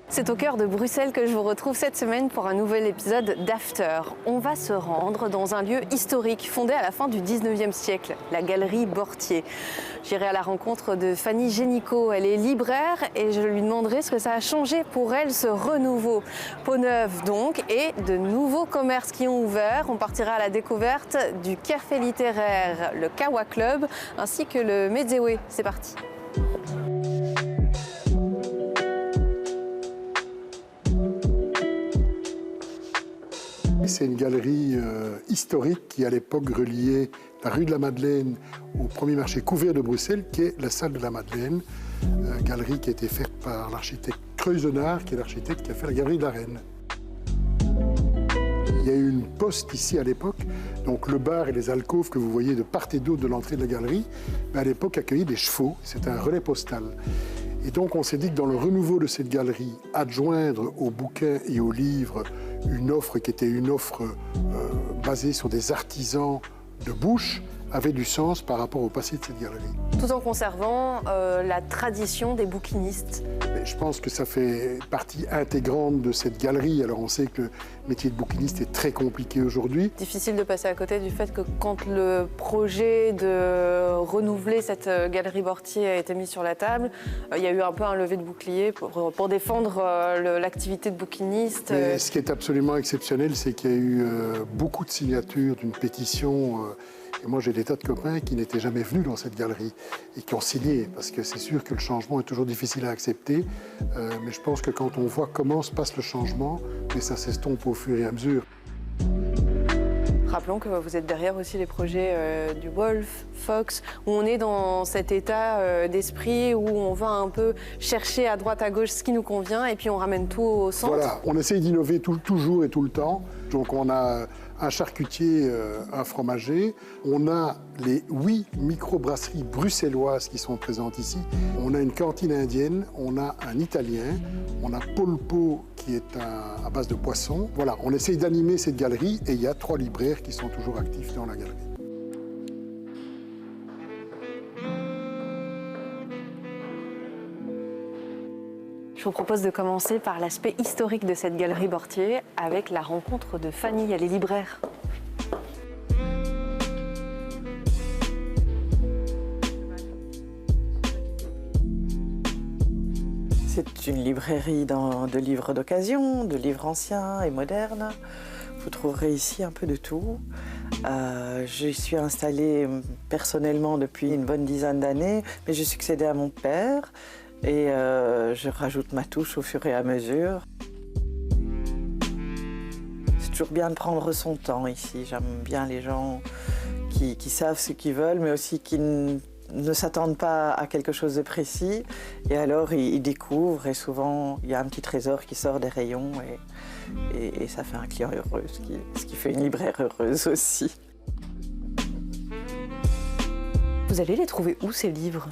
C'est au cœur de Bruxelles que je vous retrouve cette semaine pour un nouvel épisode d'After. On va se rendre dans un lieu historique fondé à la fin du 19e siècle, la Galerie Bortier. J'irai à la rencontre de Fanny Génicaud. Elle est libraire et je lui demanderai ce que ça a changé pour elle, ce renouveau. Peau neuve donc, et de nouveaux commerces qui ont ouvert. On partira à la découverte du café littéraire, le Kawa Club, ainsi que le Medzewe. C'est parti. C'est une galerie historique qui, à l'époque, reliait la rue de la Madeleine au premier marché couvert de Bruxelles, qui est la salle de la Madeleine. Galerie qui a été faite par l'architecte Creuzenard, qui est l'architecte qui a fait la galerie de la Reine. Il y a eu une poste ici à l'époque, donc le bar et les alcôves que vous voyez de part et d'autre de l'entrée de la galerie, à l'époque accueillaient des chevaux, c'était un relais postal. Et donc on s'est dit que dans le renouveau de cette galerie, adjoindre aux bouquins et aux livres une offre qui était une offre basée sur des artisans de bouche, avait du sens par rapport au passé de cette galerie. Tout en conservant la tradition des bouquinistes. Mais je pense que ça fait partie intégrante de cette galerie. Alors on sait que le métier de bouquiniste est très compliqué aujourd'hui. Difficile de passer à côté du fait que quand le projet de renouveler cette galerie Bortier a été mis sur la table, il y a eu un peu un lever de bouclier pour défendre l'activité de bouquiniste. Mais ce qui est absolument exceptionnel, c'est qu'il y a eu beaucoup de signatures d'une pétition. Et moi, j'ai des tas de copains qui n'étaient jamais venus dans cette galerie et qui ont signé, parce que c'est sûr que le changement est toujours difficile à accepter, mais je pense que quand on voit comment se passe le changement, mais ça s'estompe au fur et à mesure. Rappelons que vous êtes derrière aussi les projets du Wolf, Fox, où on est dans cet état d'esprit où on va un peu chercher à droite à gauche ce qui nous convient et puis on ramène tout au centre. Voilà, on essaye d'innover toujours et tout le temps. Donc on a un charcutier, un fromager. On a les 8 microbrasseries bruxelloises qui sont présentes ici. On a une cantine indienne, on a un italien, on a Polpo qui est à base de poisson. Voilà, on essaye d'animer cette galerie et il y a 3 libraires qui sont toujours actifs dans la galerie. Je vous propose de commencer par l'aspect historique de cette galerie Bortier avec la rencontre de Fanny, elle est libraire. C'est une librairie de livres d'occasion, de livres anciens et modernes. Vous trouverez ici un peu de tout. Je suis installée personnellement depuis une bonne dizaine d'années, mais j'ai succédé à mon père. Et je rajoute ma touche au fur et à mesure. C'est toujours bien de prendre son temps ici. J'aime bien les gens qui savent ce qu'ils veulent, mais aussi qui ne s'attendent pas à quelque chose de précis. Et alors, ils découvrent, et souvent, il y a un petit trésor qui sort des rayons, et ça fait un client heureux, ce qui fait une libraire heureuse aussi. Vous allez les trouver où, ces livres ?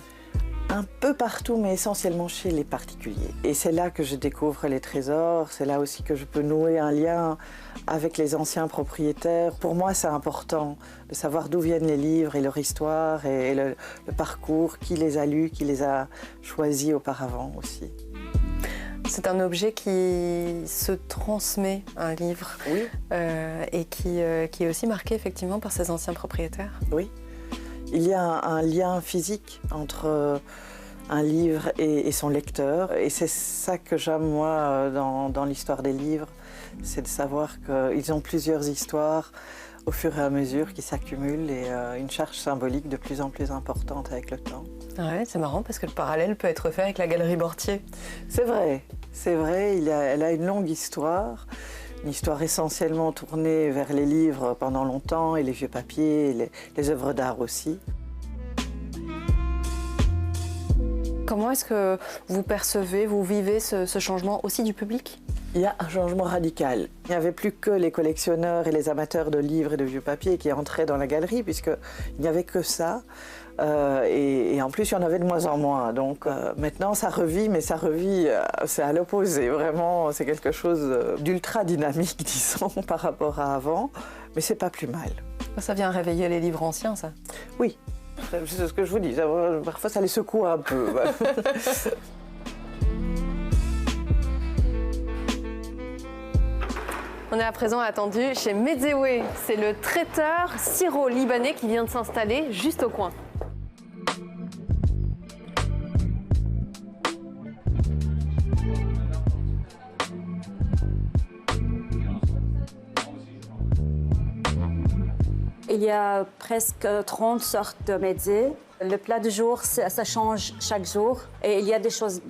Un peu partout, mais essentiellement chez les particuliers. Et c'est là que je découvre les trésors, c'est là aussi que je peux nouer un lien avec les anciens propriétaires. Pour moi, c'est important de savoir d'où viennent les livres et leur histoire et le parcours, qui les a lus, qui les a choisis auparavant aussi. C'est un objet qui se transmet, un livre, oui. Et qui est aussi marqué effectivement par ses anciens propriétaires. Oui. Il y a un lien physique entre un livre et son lecteur. Et c'est ça que j'aime, moi, dans l'histoire des livres. C'est de savoir qu'ils ont plusieurs histoires au fur et à mesure qui s'accumulent et une charge symbolique de plus en plus importante avec le temps. Ouais, c'est marrant parce que le parallèle peut être fait avec la galerie Bortier. C'est vrai. Elle a une longue histoire. Une histoire essentiellement tournée vers les livres pendant longtemps et les vieux papiers, et les œuvres d'art aussi. Comment est-ce que vous percevez, vous vivez ce changement aussi du public ? Il y a un changement radical. Il n'y avait plus que les collectionneurs et les amateurs de livres et de vieux papiers qui entraient dans la galerie, puisqu'il n'y avait que ça. Et en plus, il y en avait de moins en moins. Donc maintenant, ça revit, mais ça revit, c'est à l'opposé. Vraiment, c'est quelque chose d'ultra dynamique, disons, par rapport à avant. Mais c'est pas plus mal. Ça vient réveiller les livres anciens, ça? Oui, c'est ce que je vous dis. Parfois, ça les secoue un peu. On est à présent attendu chez Medzeoué. C'est le traiteur syro-libanais qui vient de s'installer juste au coin. Il y a presque 30 sortes de mezzés. Le plat du jour, ça change chaque jour. Et il y a des choses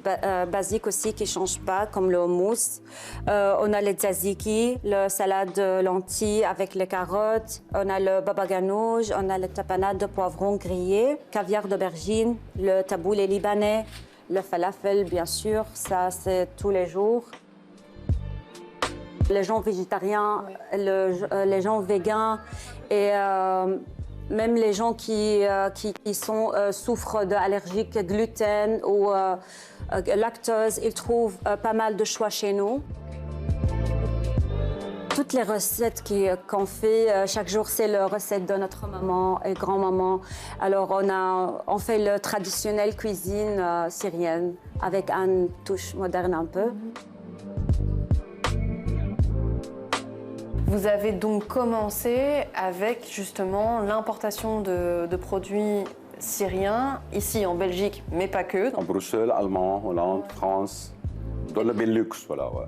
basiques aussi qui ne changent pas, comme le houmous. On a le tzatziki, le salade de lentilles avec les carottes. On a le baba ganoush, on a le tapenade de poivron grillé, caviar d'aubergine, le taboulé libanais, le falafel, bien sûr. Ça, c'est tous les jours. Les gens végétariens, les gens végans et même les gens qui souffrent d'allergiques gluten ou lactose, ils trouvent pas mal de choix chez nous. Toutes les recettes qu'on fait chaque jour, c'est la recette de notre maman et grand-maman. Alors on fait le traditionnel cuisine syrienne avec une touche moderne un peu. Vous avez donc commencé avec justement l'importation de produits syriens, ici en Belgique, mais pas que. En Bruxelles, Allemagne, Hollande, France, dans le Benelux, voilà. Ouais.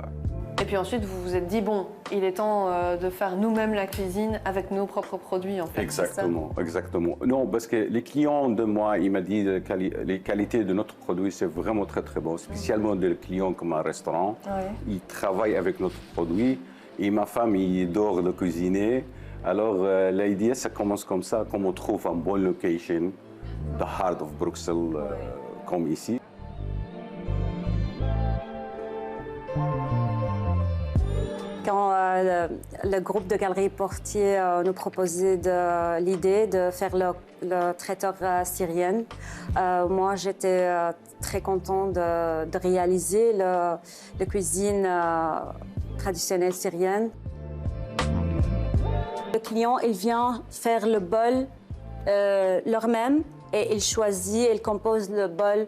Et puis ensuite, vous vous êtes dit, bon, il est temps de faire nous-mêmes la cuisine avec nos propres produits, en fait. Exactement, exactement. Non, parce que les clients de moi, ils m'ont dit les qualités de notre produit, c'est vraiment très, très bon. Spécialement des clients comme un restaurant. Ouais. Ils travaillent avec notre produit. Et ma femme, il adore le cuisiner. Alors, l'idée, ça commence comme ça, comme on trouve une bonne location, the heart of Bruxelles, comme ici. Quand le groupe de Galeries Portier nous proposait l'idée de faire le traiteur syrien, moi j'étais très contente de réaliser la cuisine traditionnelle syrienne. Le client, il vient faire le bol leur-même et il choisit, il compose le bol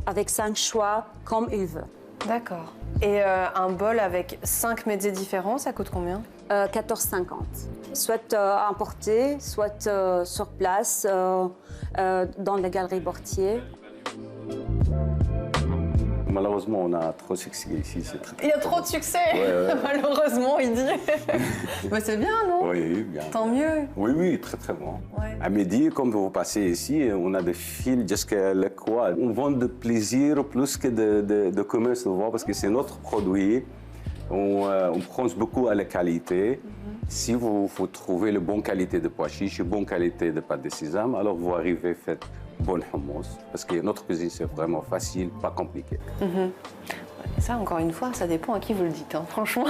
avec 5 choix comme il veut. D'accord. Et un bol avec 5 mezzés différents, ça coûte combien? 14,50. Soit importé, soit sur place dans les Galeries Portier. Malheureusement, on a trop de succès ici. Il y a trop de succès, ouais. Malheureusement, il dit. Mais c'est bien, non? Oui, bien. Tant mieux. Oui, oui, très, très bon. Ouais. À midi, comme vous passez ici, on a des fils jusqu'à la quoi. On vend de plaisir plus que de commerce, parce que c'est notre produit. On pense beaucoup à la qualité. Si vous trouvez la bonne qualité de pois chiches, la bonne qualité de pâte de sésame, alors vous arrivez à faire bon hummus. Parce que notre cuisine, c'est vraiment facile, pas compliqué. Ça, encore une fois, ça dépend à qui vous le dites, hein, franchement.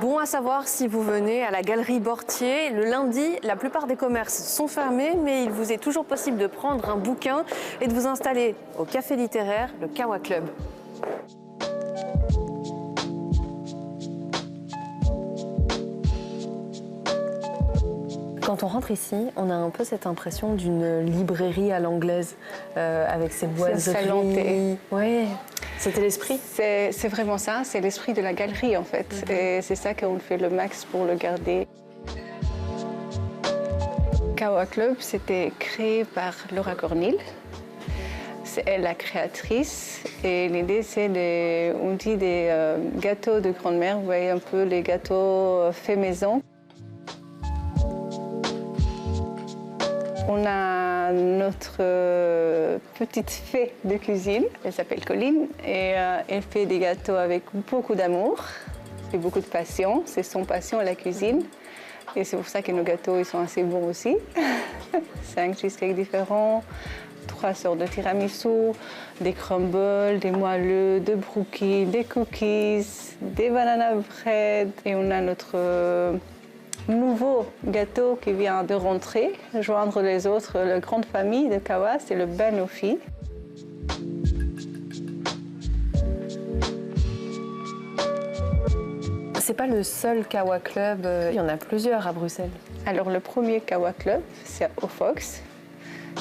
Bon à savoir si vous venez à la Galerie Portier. Le lundi, la plupart des commerces sont fermés, mais il vous est toujours possible de prendre un bouquin et de vous installer au café littéraire, le Kawa Club. Quand on rentre ici, on a un peu cette impression d'une librairie à l'anglaise, avec ses boiseries. Oui, c'était l'esprit. C'est vraiment ça, c'est l'esprit de la galerie en fait. Et c'est ça qu'on fait le max pour le garder. Kawa Club, c'était créé par Laura Cornil. C'est elle la créatrice. Et l'idée, c'est on dit des gâteaux de grand-mère. Vous voyez un peu les gâteaux faits maison. On a notre petite fée de cuisine, elle s'appelle Colline, et elle fait des gâteaux avec beaucoup d'amour et beaucoup de passion. C'est son passion, la cuisine. Et c'est pour ça que nos gâteaux ils sont assez bons aussi. 5 cheesecakes différents, 3 sortes de tiramisu, des crumbles, des moelleux, des brookies, des cookies, des banana bread. Et on a notre nouveau gâteau qui vient de rentrer, joindre les autres. La grande famille de Kawa, c'est le Banoffee. C'est pas le seul Kawa Club, il y en a plusieurs à Bruxelles. Alors le premier Kawa Club, c'est au Fox.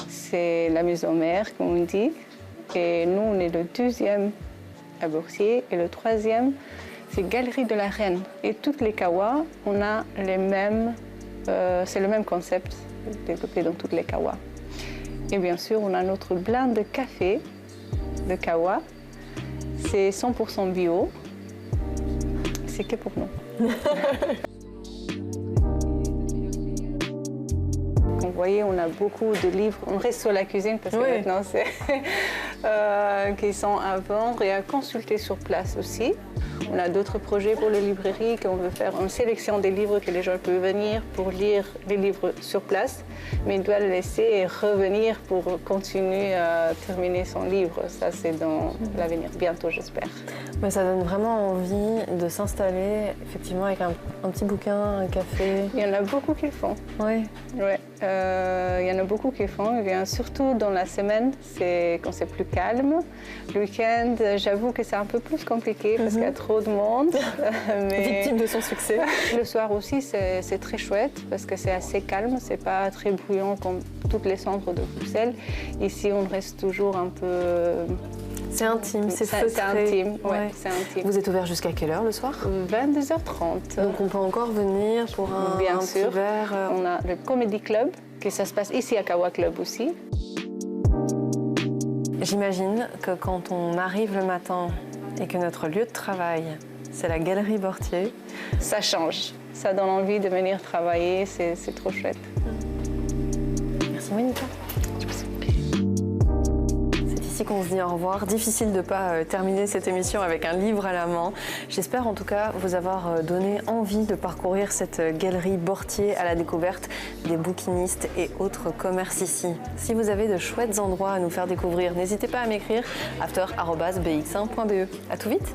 C'est la maison mère, comme on dit. Et nous, on est le 12e à Boursier. Et le 3e, c'est Galerie de la Reine. Et toutes les Kawa, on a les mêmes... c'est le même concept développé dans toutes les Kawa. Et bien sûr, on a notre blend de café de Kawa. C'est 100% bio. C'est que pour nous. Vous voyez, on a beaucoup de livres. On reste sur la cuisine parce que maintenant, c'est qui sont à vendre et à consulter sur place aussi. On a d'autres projets pour les librairies, qu'on veut faire une sélection des livres que les gens peuvent venir pour lire les livres sur place, mais ils doivent le laisser et revenir pour continuer à terminer son livre. Ça, c'est dans l'avenir, bientôt, j'espère. Mais ça donne vraiment envie de s'installer, effectivement, avec un petit bouquin, un café. Il y en a beaucoup qui le font. Oui. Ouais. Il y en a beaucoup qui le font. Et surtout dans la semaine, c'est quand c'est plus calme. Le week-end, j'avoue que c'est un peu plus compliqué parce qu'il y a trop de monde. Mais victime de son succès. Le soir aussi, c'est très chouette parce que c'est assez calme. C'est pas très bruyant comme toutes les centres de Bruxelles. Ici, on reste toujours un peu... C'est intime, c'est feutré. C'est intime, ouais, c'est intime. Vous êtes ouvert jusqu'à quelle heure le soir? 22h30. Donc on peut encore venir pour un petit verre. On a le Comedy Club, que ça se passe ici à Kawa Club aussi. J'imagine que quand on arrive le matin et que notre lieu de travail, c'est la Galerie Bortier, ça change. Ça donne envie de venir travailler, c'est trop chouette. Merci Monica. C'est ici qu'on se dit au revoir. Difficile de ne pas terminer cette émission avec un livre à la main. J'espère en tout cas vous avoir donné envie de parcourir cette Galerie Bortier à la découverte des bouquinistes et autres commerces ici. Si vous avez de chouettes endroits à nous faire découvrir, n'hésitez pas à m'écrire after@bx1.be. À tout vite.